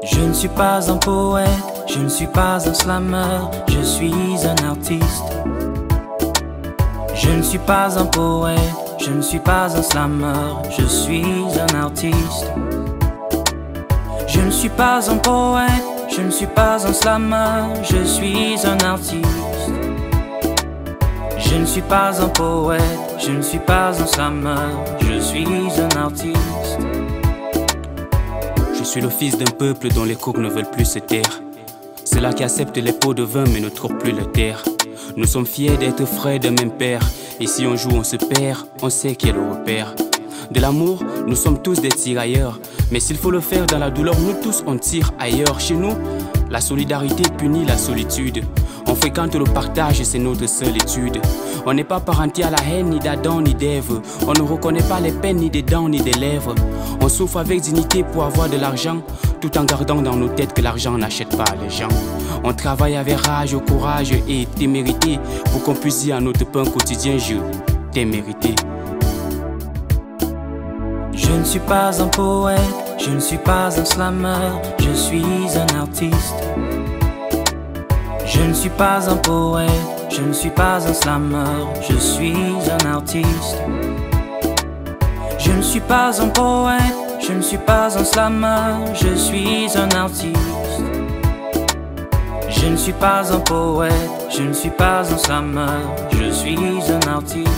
Je ne suis pas un poète, je ne suis pas un slammer, je suis un artiste. Je ne suis pas un poète, je ne suis pas un slammer, je suis un artiste. Je ne suis pas un poète, je ne suis pas un slammer, je suis un artiste. Je ne suis pas un poète, je ne suis pas un slammer, je suis un artiste. Je suis le fils d'un peuple dont les coqs ne veulent plus se taire. Ceux-là qui acceptent les pots de vin mais ne trouvent plus la terre. Nous sommes fiers d'être frères d'un même père. Et si on joue, on se perd, on sait qui est le repère. De l'amour, nous sommes tous des tirailleurs. Mais s'il faut le faire dans la douleur, nous tous on tire ailleurs. Chez nous, la solidarité punit la solitude. On fréquente le partage, c'est notre seule étude. On n'est pas parenté à la haine, ni d'Adam, ni d'Ève. On ne reconnaît pas les peines, ni des dents, ni des lèvres. On souffre avec dignité pour avoir de l'argent, tout en gardant dans nos têtes que l'argent n'achète pas les gens. On travaille avec rage, courage et témérité pour qu'on puisse dire à notre pain quotidien, je t'ai mérité. Je ne suis pas un poète, je ne suis pas un slammer, je suis un artiste. Je ne suis pas un poète, je ne suis pas un slammer, je suis un artiste. Je ne suis pas un poète, je ne suis pas un slammer, je suis un artiste. Je ne suis pas un poète, je ne suis pas un slammer, je suis un artiste.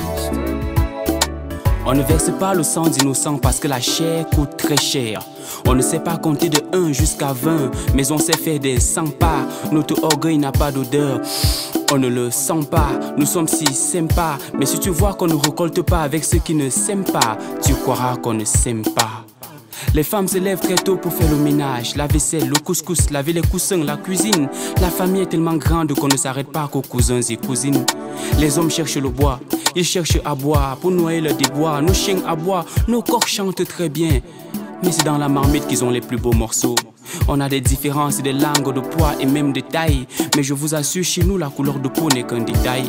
On ne verse pas le sang d'innocents parce que la chair coûte très cher. On ne sait pas compter de 1 jusqu'à 20, mais on sait faire des 100 pas. Notre orgueil n'a pas d'odeur, on ne le sent pas. Nous sommes si sympas, mais si tu vois qu'on ne récolte pas avec ceux qui ne s'aiment pas, tu croiras qu'on ne s'aime pas. Les femmes se lèvent très tôt pour faire le ménage, la vaisselle, le couscous, laver les coussins, la cuisine. La famille est tellement grande qu'on ne s'arrête pas qu'aux cousins et cousines. Les hommes cherchent le bois, ils cherchent à boire pour noyer le déboire. Nos chiens aboient, nos coqs chantent très bien, mais c'est dans la marmite qu'ils ont les plus beaux morceaux. On a des différences de langue, de poids et même de taille, mais je vous assure, chez nous, la couleur de peau n'est qu'un détail.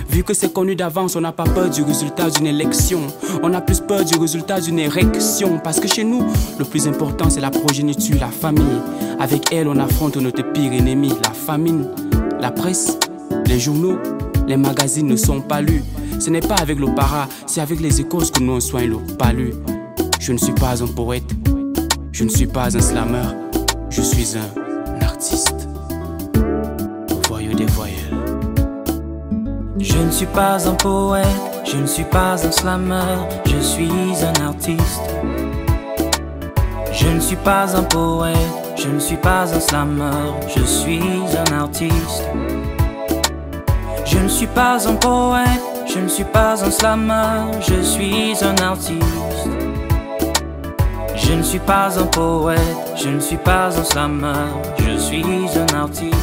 Vu que c'est connu d'avance, on n'a pas peur du résultat d'une élection. On a plus peur du résultat d'une érection. Parce que chez nous, le plus important, c'est la progéniture, la famille. Avec elle, on affronte notre pire ennemi, la famine. La presse, les journaux, les magazines ne sont pas lus. Ce n'est pas avec le para, c'est avec les écoles que nous on soigne le palu. Je ne suis pas un poète, je ne suis pas un slammer, je suis un artiste. Voyeux des voyelles. Je ne suis pas un poète, je ne suis pas un slammer, je suis un artiste. Je ne suis pas un poète, je ne suis pas un slammer, je suis un artiste. Je ne suis pas un poète, je ne suis pas un slammer, je suis un artiste. Je ne suis pas un poète, je ne suis pas un slammer, je suis un artiste.